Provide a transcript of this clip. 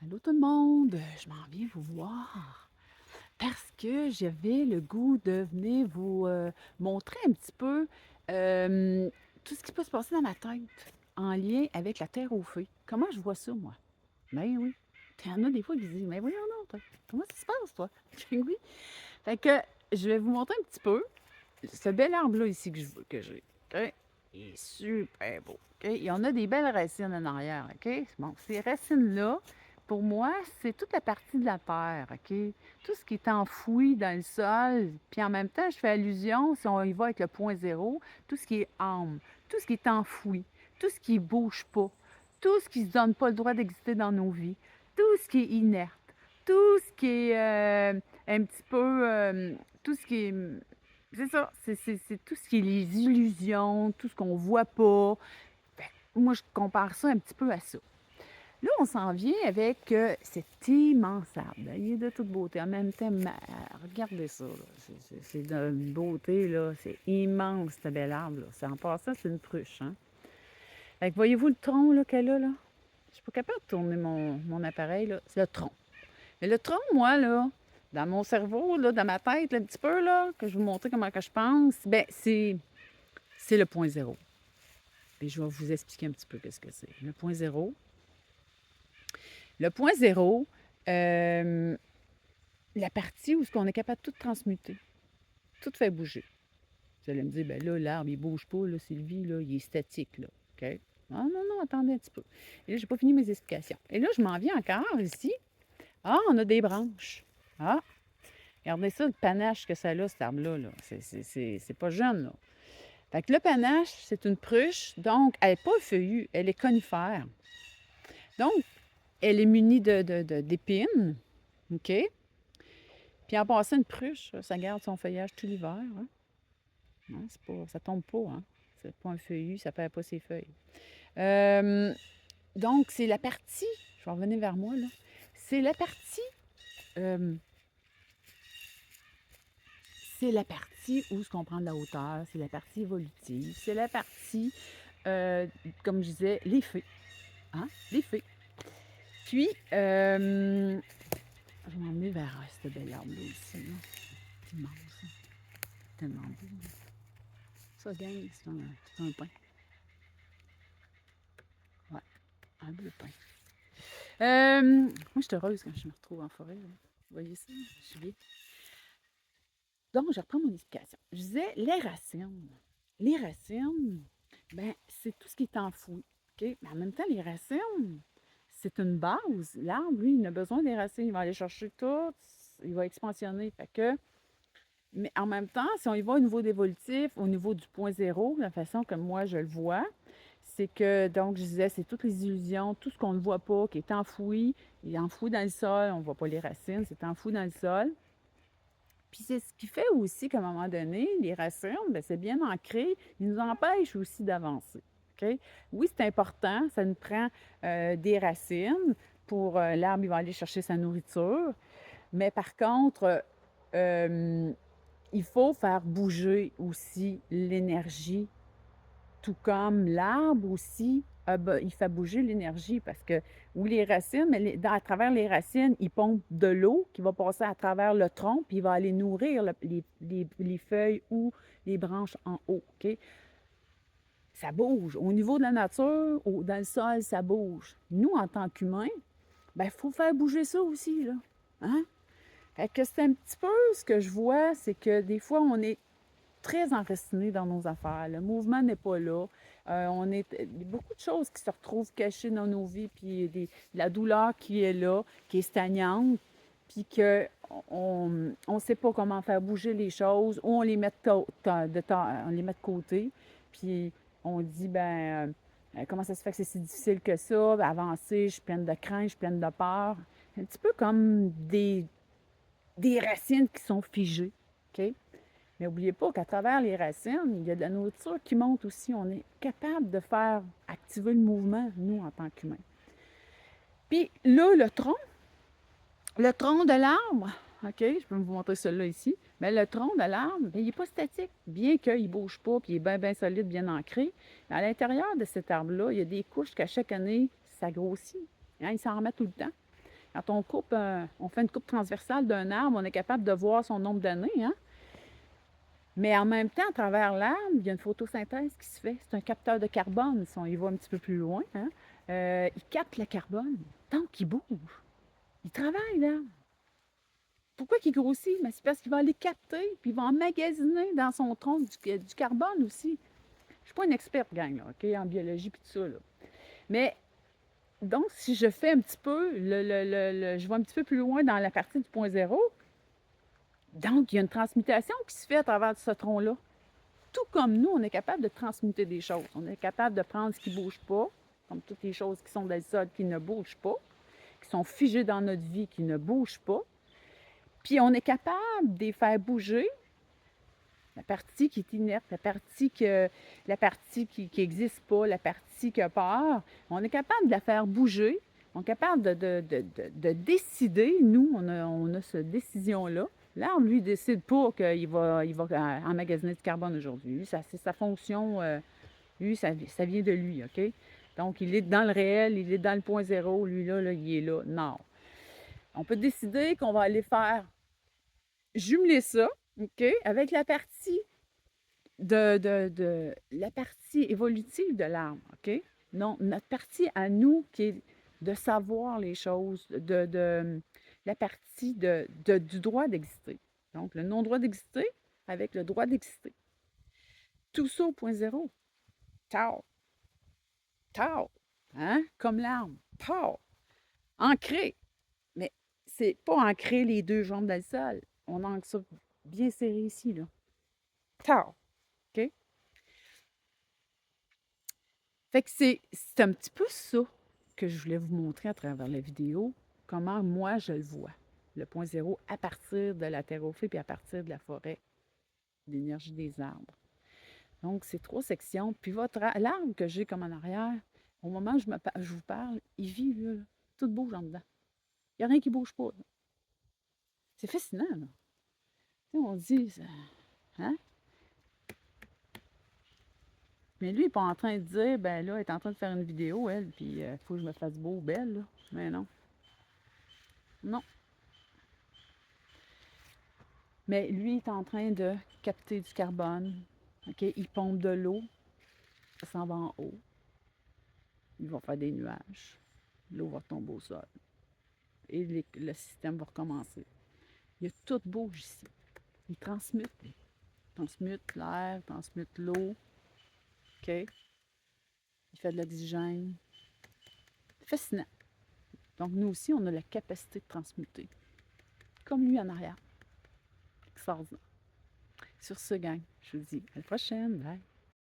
Allô tout le monde, je m'en viens vous voir parce que j'avais le goût de venir vous montrer un petit peu euh, tout ce qui peut se passer dans ma tête en lien avec la terre au feu. Comment je vois ça, moi? Ben oui. Il y en a des fois qui disent, mais voyons non, toi, comment ça se passe, toi? Ben oui. Fait que je vais vous montrer un petit peu ce bel arbre-là ici que j'ai. OK? Il est super beau. OK? Il y en a des belles racines en arrière. OK? Bon, ces racines-là, pour moi, c'est toute la partie de la terre. OK? Tout ce qui est enfoui dans le sol. Puis en même temps, je fais allusion, si on y va avec le point zéro, tout ce qui est âme, tout ce qui est enfoui, tout ce qui ne bouge pas, tout ce qui ne se donne pas le droit d'exister dans nos vies, tout ce qui est inerte, tout ce qui est un petit peu, tout ce qui est c'est ça, c'est tout ce qui est les illusions, tout ce qu'on voit pas. Fait que moi, je compare ça un petit peu à ça. Là, on s'en vient avec cet immense arbre. Il est de toute beauté. En même temps, regardez ça, là. C'est d'une beauté, là. C'est immense, ce bel arbre, là. C'est en passant, c'est une pruche, hein. Fait que voyez-vous le tronc, là, qu'elle a, là? Je suis pas capable de tourner mon appareil, là. C'est le tronc. Mais le tronc, moi, là, dans mon cerveau, là, dans ma tête, là, un petit peu, là, que je vais vous montrer comment que je pense, ben c'est le point zéro. Puis je vais vous expliquer un petit peu qu'est-ce que c'est. Le point zéro. Le point zéro, euh, la partie où ce qu'on est capable de tout transmuter, tout fait bouger. Vous allez me dire, ben là, l'arbre, il bouge pas, là, Sylvie, là, il est statique, là. OK? Non, non, non, attendez un petit peu. Et là, j'ai pas fini mes explications. Et là, je m'en viens encore ici. Ah, on a des branches. Ah, regardez ça, le panache que ça a, cet arbre-là. Là. C'est pas jeune, là. Fait que le panache, c'est une pruche, donc elle n'est pas feuillue, elle est conifère. Donc, elle est munie d'épines, OK? Puis en passant, une pruche, ça garde son feuillage tout l'hiver. Hein? Hein, ça tombe pas, hein? C'est pas un feuillu, ça perd pas ses feuilles. Euh, donc, c'est la partie, je vais revenir vers moi, là. C'est la partie, euh, c'est la partie où ce qu'on prend de la hauteur, c'est la partie évolutive, c'est la partie, euh, comme je disais, les fées. Hein? Les fées. Puis, je vais m'emmener vers cette belle arbre-là ici. Là. C'est immense. Hein. Tellement beau. Hein. Ça, gang, c'est un pain. Ouais, un bleu pain. Moi, je suis heureuse quand je me retrouve en forêt. Là. Vous voyez ça? Je suis bien. Donc, je reprends mon explication. Je disais, les racines. Les racines, ben, c'est tout ce qui est enfoui. OK? Mais en même temps, les racines, c'est une base. L'arbre, lui, il a besoin des racines. Il va aller chercher tout. Il va expansionner. Fait que, mais en même temps, si on y va au niveau d'évolutif, au niveau du point zéro, la façon que moi je le vois, c'est que, donc, je disais, c'est toutes les illusions, tout ce qu'on ne voit pas, qui est enfoui, il est enfoui dans le sol, on ne voit pas les racines, c'est enfoui dans le sol. Puis c'est ce qui fait aussi qu'à un moment donné, les racines, bien, c'est bien ancré, ils nous empêchent aussi d'avancer. OK? Oui, c'est important, ça nous prend des racines pour l'arbre, il va aller chercher sa nourriture, mais par contre, euh, il faut faire bouger aussi l'énergie, tout comme l'arbre aussi, il fait bouger l'énergie parce que, oui, les racines, mais à travers les racines, il pompe de l'eau qui va passer à travers le tronc, puis il va aller nourrir les feuilles ou les branches en haut. OK? Ça bouge. Au niveau de la nature, dans le sol, ça bouge. Nous, en tant qu'humains, ben, il faut faire bouger ça aussi, là. Hein? Fait que c'est un petit peu ce que je vois, c'est que des fois, on est très enraciné dans nos affaires. Le mouvement n'est pas là. Il y a beaucoup de choses qui se retrouvent cachées dans nos vies, puis la douleur qui est là, qui est stagnante, puis qu'on ne sait pas comment faire bouger les choses, ou on les met on les met de côté, puis on dit, ben, comment ça se fait que c'est si difficile que ça, avancer, je suis pleine de crainte, je suis pleine de peur. Un petit peu comme des racines qui sont figées. OK? Mais n'oubliez pas qu'à travers les racines, il y a de la nourriture qui monte aussi. On est capable de faire activer le mouvement, nous, en tant qu'humains. Puis là, le tronc de l'arbre, OK, je peux vous montrer celui-là ici, mais le tronc de l'arbre, il n'est pas statique, bien qu'il ne bouge pas, puis il est bien, bien solide, bien ancré. Mais à l'intérieur de cet arbre-là, il y a des couches qu'à chaque année, ça grossit. Hein, il s'en remet tout le temps. Quand on coupe, on fait une coupe transversale d'un arbre, on est capable de voir son nombre d'années, hein? Mais en même temps, à travers l'arbre, il y a une photosynthèse qui se fait. C'est un capteur de carbone, si on y va un petit peu plus loin, hein? Il capte le carbone, donc il bouge. Il travaille, là. Pourquoi qu'il grossit? Mais c'est parce qu'il va aller capter, puis il va emmagasiner dans son tronc du carbone aussi. Je suis pas une experte, gang, là, OK, en biologie puis tout ça, là. Mais donc, si je fais un petit peu, je vais un petit peu plus loin dans la partie du point zéro, donc il y a une transmutation qui se fait à travers ce tronc-là. Tout comme nous, on est capable de transmuter des choses. On est capable de prendre ce qui ne bouge pas, comme toutes les choses qui sont dans le sol qui ne bougent pas, qui sont figées dans notre vie, qui ne bougent pas. Puis on est capable de les faire bouger, la partie qui est inerte, la partie qui n'existe pas, la partie qui a peur. On est capable de la faire bouger. On est capable de décider. Nous, on a cette décision-là. L'arbre, lui, décide pas qu'il va emmagasiner du carbone aujourd'hui. Lui, c'est sa fonction. Lui, ça vient de lui, OK? Donc, il est dans le réel, il est dans le point zéro. Lui, là, il est là. Non. On peut décider qu'on va aller faire jumeler ça, OK, avec la partie la partie évolutive de l'arbre, OK? Non, notre partie à nous qui est de savoir les choses, la partie du droit d'exister. Donc, le non-droit d'exister avec le droit d'exister. Tout ça au point zéro. Tao. Tao. Hein? Comme l'arbre. Tao. Ancré. Mais c'est pas ancré les deux jambes dans le sol. On ancre ça bien serré ici, là. Tao. OK? Fait que c'est un petit peu ça que je voulais vous montrer à travers la vidéo, comment moi je le vois, le point zéro à partir de la terre-au-feu puis à partir de la forêt, l'énergie des arbres. Donc, c'est 3 sections. Puis l'arbre que j'ai comme en arrière, au moment où je vous parle, il vit, là, tout bouge en dedans. Il n'y a rien qui ne bouge pas, là. C'est fascinant, là. Tu sais, on se dit, hein? Mais lui, il n'est pas en train de dire, ben là, elle est en train de faire une vidéo, elle, puis il faut que je me fasse beau ou belle, là. Mais non. Non. Mais lui est en train de capter du carbone. OK? Il pompe de l'eau. Ça s'en va en haut. Il va faire des nuages. L'eau va tomber au sol. Et le système va recommencer. Il y a tout bouge ici. Il transmute. Il transmute l'air, il transmute l'eau. OK? Il fait de l'oxygène. C'est fascinant. Donc, nous aussi, on a la capacité de transmuter. Comme lui en arrière. Extraordinaire. Sur ce, gang, je vous dis à la prochaine. Bye.